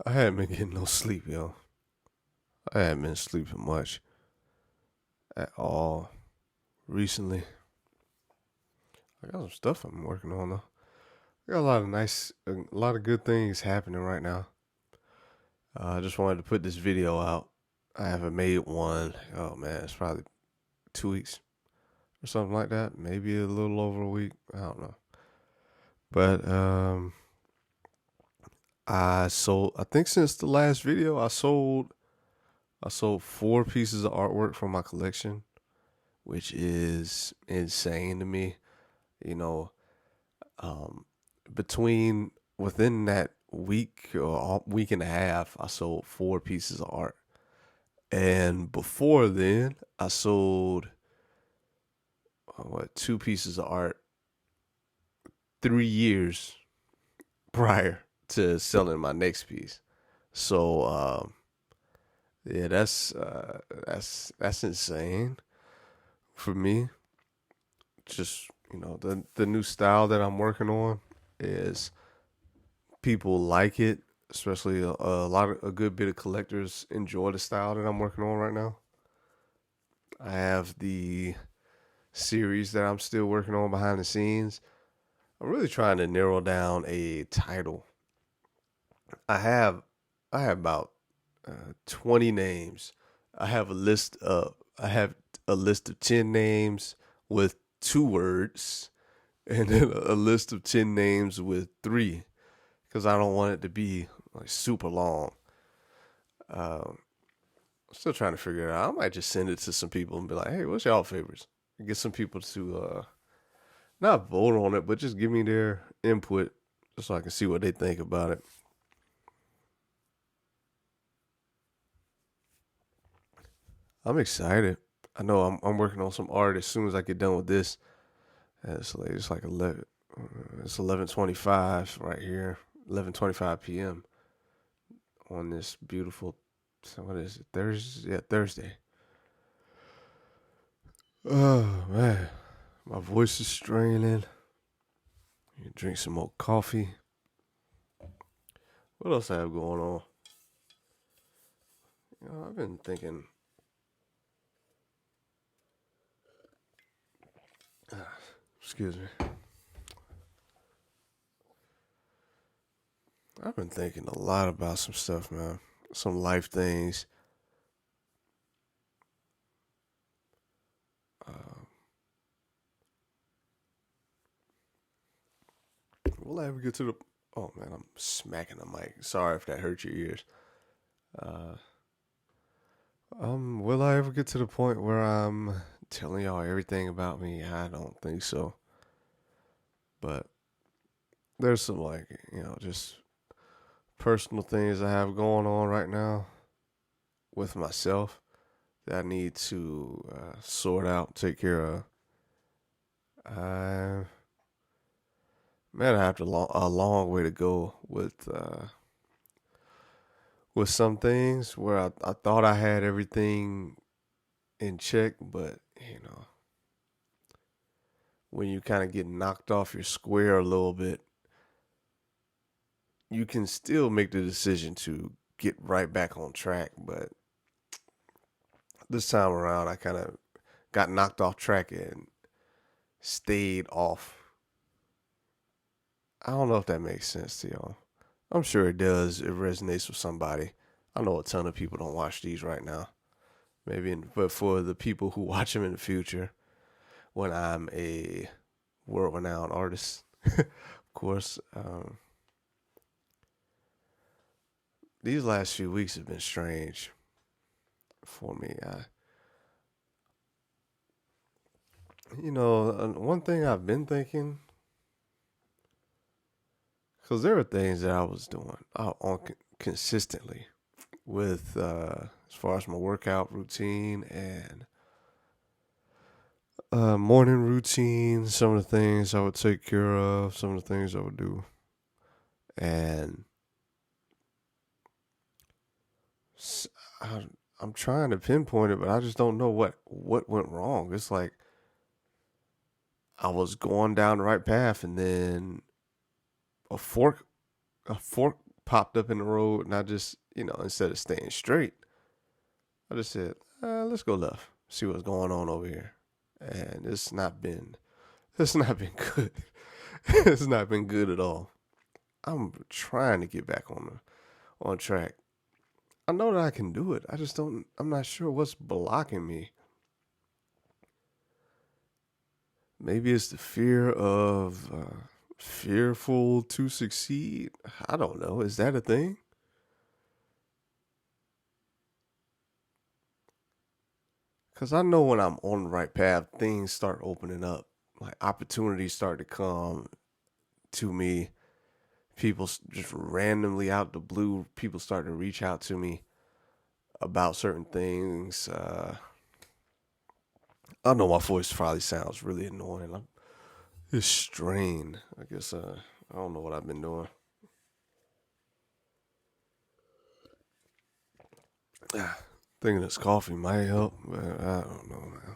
I hadn't been getting no sleep, yo. I hadn't been sleeping much at all recently. I got some stuff I'm working on though. I got a lot of good things happening right now. I just wanted to put this video out. I haven't made one. Oh man, it's probably 2 weeks or something like that. Maybe a little over a week. I don't know. But I sold. I think since the last video, I sold 4 pieces of artwork from my collection, which is insane to me. You know, um, between within that week or week and a half, I sold 4 pieces of art, and before then, I sold 2 pieces of art 3 years prior to selling my next piece. So yeah, that's insane for me. Just the new style that I'm working on is people like it, especially a good bit of collectors enjoy the style that I'm working on right now. I have the series that I'm still working on behind the scenes. I'm really trying to narrow down a title. I have I have about 20 names. I have a list of 10 names with 2 words, and then a list of 10 names with 3, because I don't want it to be like super long. Um, I'm still trying to figure it out. I might just send it to some people and be like, "Hey, what's y'all favorites?" And get some people to not vote on it, but just give me their input, just so I can see what they think about it. I'm excited. I know I'm working on some art as soon as I get done with this. It's like 11. It's 11:25 right here. 11:25 p.m. on this beautiful. So what is it? Thursday. Yeah, Thursday. Oh man, my voice is straining. You drink some more coffee. What else I have going on? I've been thinking. Excuse me. I've been thinking a lot about some stuff, man. Some life things. Uh, will I ever get to the? Oh man, I'm smacking the mic. Sorry if that hurt your ears. Uh, will I ever get to the point where I'm telling y'all everything about me? I don't think so. But there's some just personal things I have going on right now with myself that I need to sort out, take care of. I Man, I have a long way to go with some things where I thought I had everything in check, but when you kind of get knocked off your square a little bit, you can still make the decision to get right back on track. But this time around, I kind of got knocked off track and stayed off. I don't know if that makes sense to y'all. I'm sure it does. It resonates with somebody. I know a ton of people don't watch these right now. But for the people who watch them in the future, when I'm a world-renowned artist, of course, these last few weeks have been strange for me. One thing I've been thinking, because there are things that I was doing consistently with as far as my workout routine and morning routine, some of the things I would take care of, some of the things I would do. And I, I'm trying to pinpoint it, but I just don't know what went wrong. It's like I was going down the right path, and then a fork a fork popped up in the road, and I just, instead of staying straight, I just said, let's go left, see what's going on over here. And it's not been good. It's not been good at all. I'm trying to get back on track. I know that I can do it. I'm not sure what's blocking me. Maybe it's the fear of fearful to succeed. I don't know. Is that a thing? Because I know when I'm on the right path, things start opening up. Like opportunities start to come to me. People just randomly out the blue, people start to reach out to me about certain things. I know my voice probably sounds really annoying. I'm just strained. I guess I don't know what I've been doing. Thinking this coffee might help, but I don't know, man.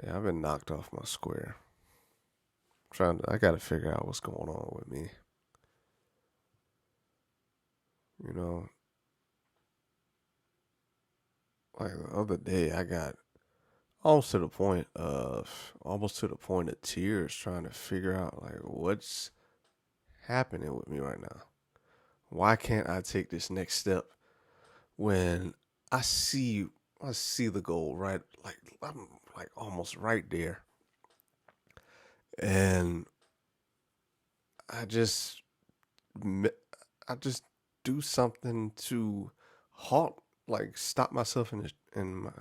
Yeah, I've been knocked off my square. I gotta figure out what's going on with me. You know, like the other day, I got almost to the point of tears, trying to figure out like what's happening with me right now. Why can't I take this next step when I see I see the goal right, like I'm like almost right there, and I just I just do something to halt, like stop myself in my,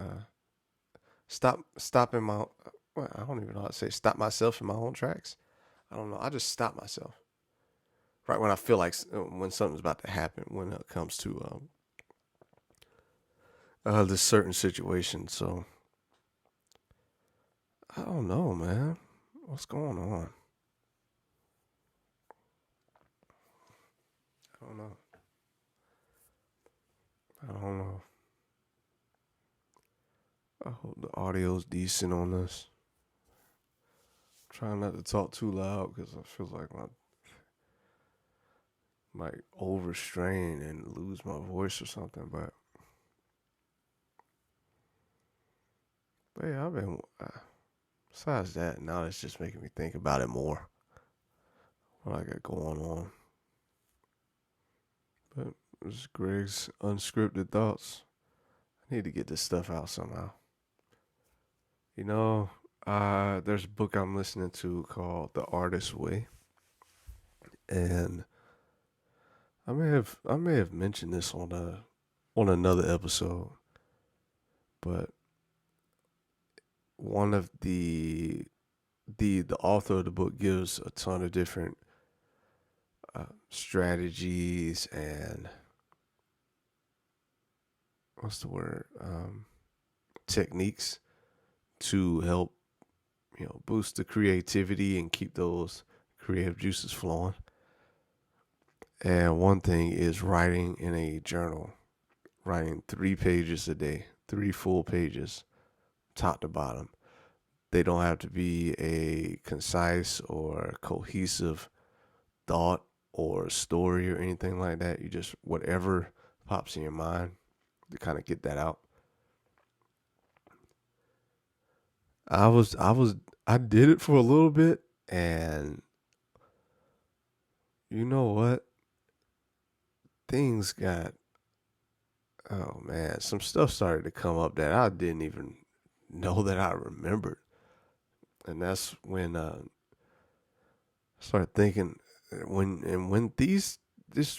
stop in my, well, I don't even know how to say stop myself in my own tracks. I don't know. I just stop myself right when I feel like when something's about to happen when it comes to this certain situation. So I don't know, man. What's going on? I don't know. I don't know. I hope the audio's decent on this. I'm trying not to talk too loud because I feel like I might overstrain and lose my voice or something. But yeah, I've been. Besides that, now it's just making me think about it more. What I got going on. But this is Greg's unscripted thoughts. I need to get this stuff out somehow. You know, there's a book I'm listening to called The Artist's Way, and I may have mentioned this on another episode, but one of the author of the book gives a ton of different strategies and what's the word, techniques to help boost the creativity and keep those creative juices flowing. And one thing is writing in a journal, writing 3 pages a day, 3 full pages, top to bottom. They don't have to be a concise or cohesive thought or story or anything like that. You just, whatever pops in your mind, to kind of get that out. I did it for a little bit, and you know what? Things got, oh man, some stuff started to come up that I didn't even know that I remembered. And that's when I started thinking, when this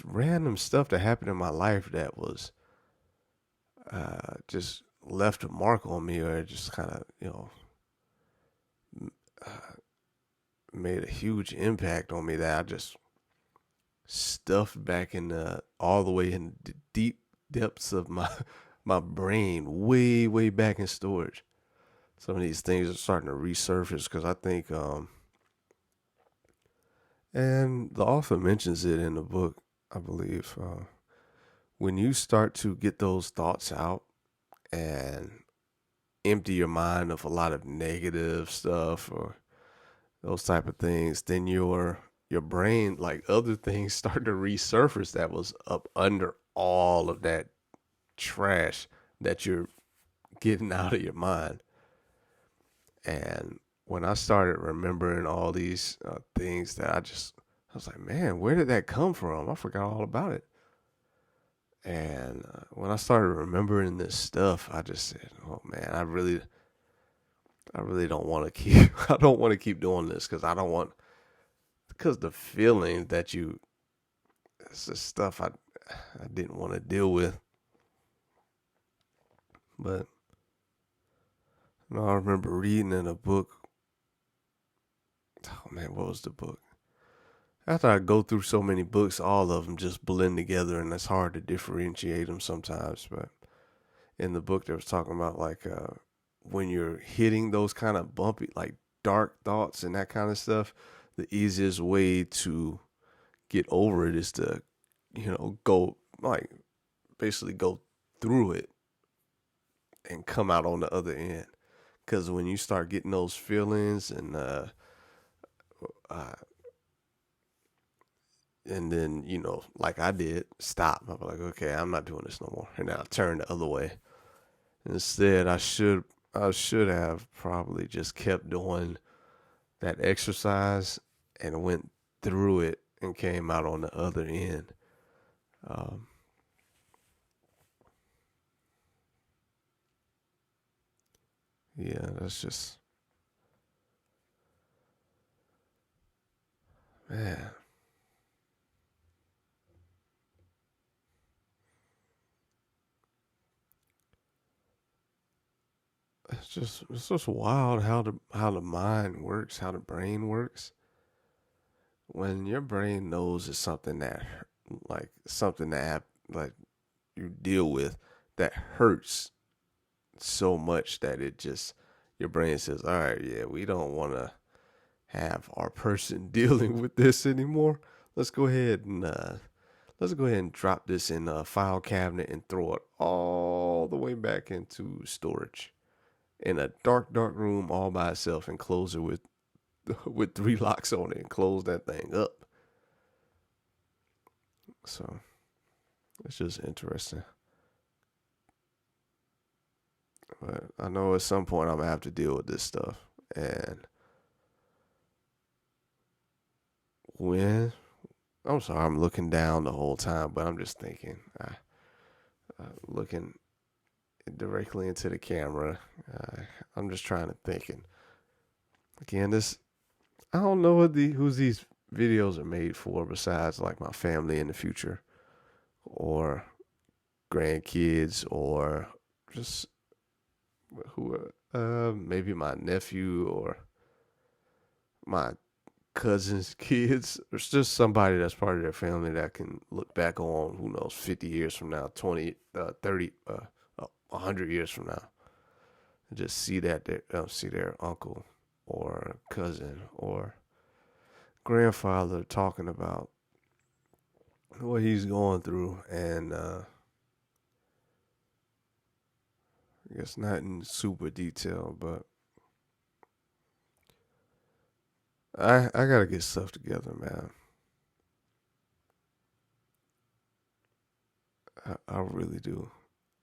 random stuff that happened in my life that was just left a mark on me, or just kind of made a huge impact on me, that I just stuffed back in all the way in the deep depths of my brain, way back in storage. Some of these things are starting to resurface because I think, and the author mentions it in the book, I believe, when you start to get those thoughts out and empty your mind of a lot of negative stuff or those type of things, then your your brain, like other things start to resurface that was up under all of that trash that you're getting out of your mind. And when I started remembering all these things that I was like, man, where did that come from? I forgot all about it. And when I started remembering this stuff, I just said, oh man, I really don't want to keep, I don't want to keep doing this because the feeling that it's the stuff I didn't want to deal with. But I remember reading in a book. Oh man, what was the book? After I go through so many books, all of them just blend together, and it's hard to differentiate them sometimes. But in the book, they was talking about like when you're hitting those kind of bumpy, like dark thoughts and that kind of stuff, the easiest way to get over it is to, go like basically go through it and come out on the other end. Because when you start getting those feelings uh, and then like I did, stop. I'm like, okay, I'm not doing this no more, and then I turn the other way. Instead, I should have probably just kept doing that exercise and went through it and came out on the other end. Um, yeah, that's just, man. It's just wild how the mind works, how the brain works. When your brain knows it's something that like something that like you deal with that hurts so much that it just your brain says, all right, yeah, we don't want to have our person dealing with this anymore. Let's go ahead and drop this in a file cabinet and throw it all the way back into storage in a dark room all by itself and close it with with three locks on it and close that thing up. So it's just interesting. But I know at some point I'm gonna have to deal with this stuff. And when I'm sorry, I'm looking down the whole time, but I'm just thinking, looking directly into the camera. Uh, I'm just trying to think. And again, this I don't know who's these videos are made for besides like my family in the future or grandkids or just who maybe my nephew or my cousins' kids. There's just somebody that's part of their family that can look back on, who knows, 50 years from now, 20, 30, 100 years from now, and just see that see their uncle or cousin or grandfather talking about what he's going through, and I guess not in super detail, but I gotta get stuff together, man. I really do.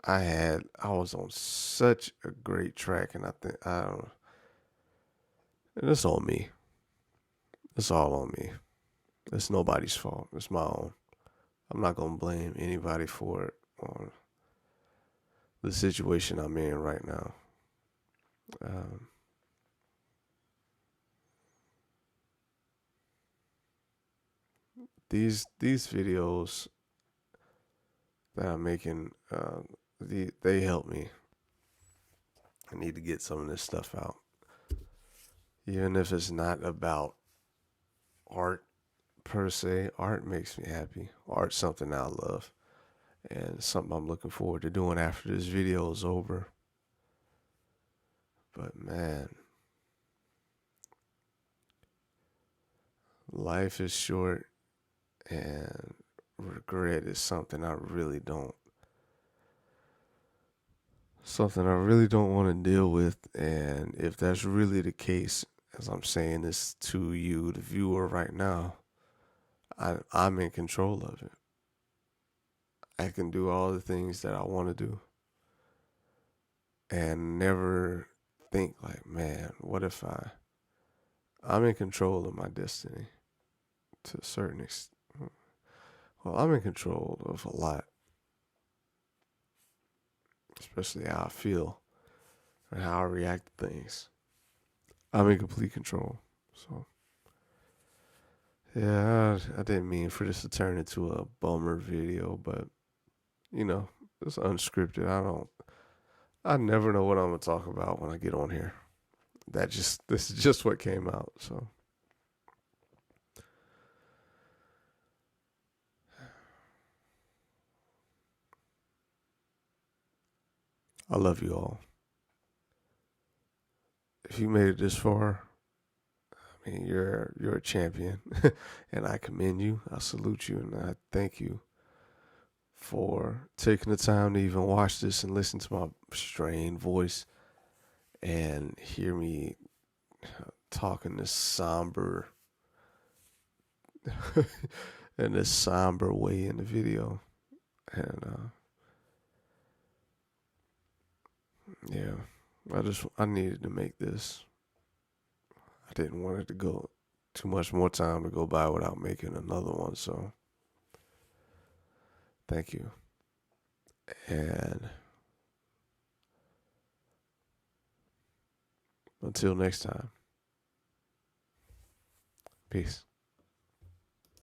I was on such a great track, and I don't. And it's on me. It's all on me. It's nobody's fault. It's my own. I'm not gonna blame anybody for it or the situation I'm in right now. Um, these videos that I'm making, they help me. I need to get some of this stuff out, even if it's not about art per se. Art makes me happy. Art's something I love, and something I'm looking forward to doing after this video is over. But man, life is short, and regret is something I really don't want to deal with. And if that's really the case, as I'm saying this to you, the viewer, right now, I'm in control of it. I can do all the things that I want to do and never think like, man, what if I'm in control of my destiny to a certain extent. Well, I'm in control of a lot, especially how I feel and how I react to things. I'm in complete control. So, yeah, I didn't mean for this to turn into a bummer video, but it's unscripted. I never know what I'm gonna talk about when I get on here. This is just what came out. So, I love you all. If you made it this far, I mean, you're a champion, and I commend you. I salute you, and I thank you for taking the time to even watch this and listen to my strained voice and hear me talk in this somber in this somber way in the video. And yeah, I needed to make this. I didn't want it to go too much more time to go by without making another one. So thank you. And until next time, peace.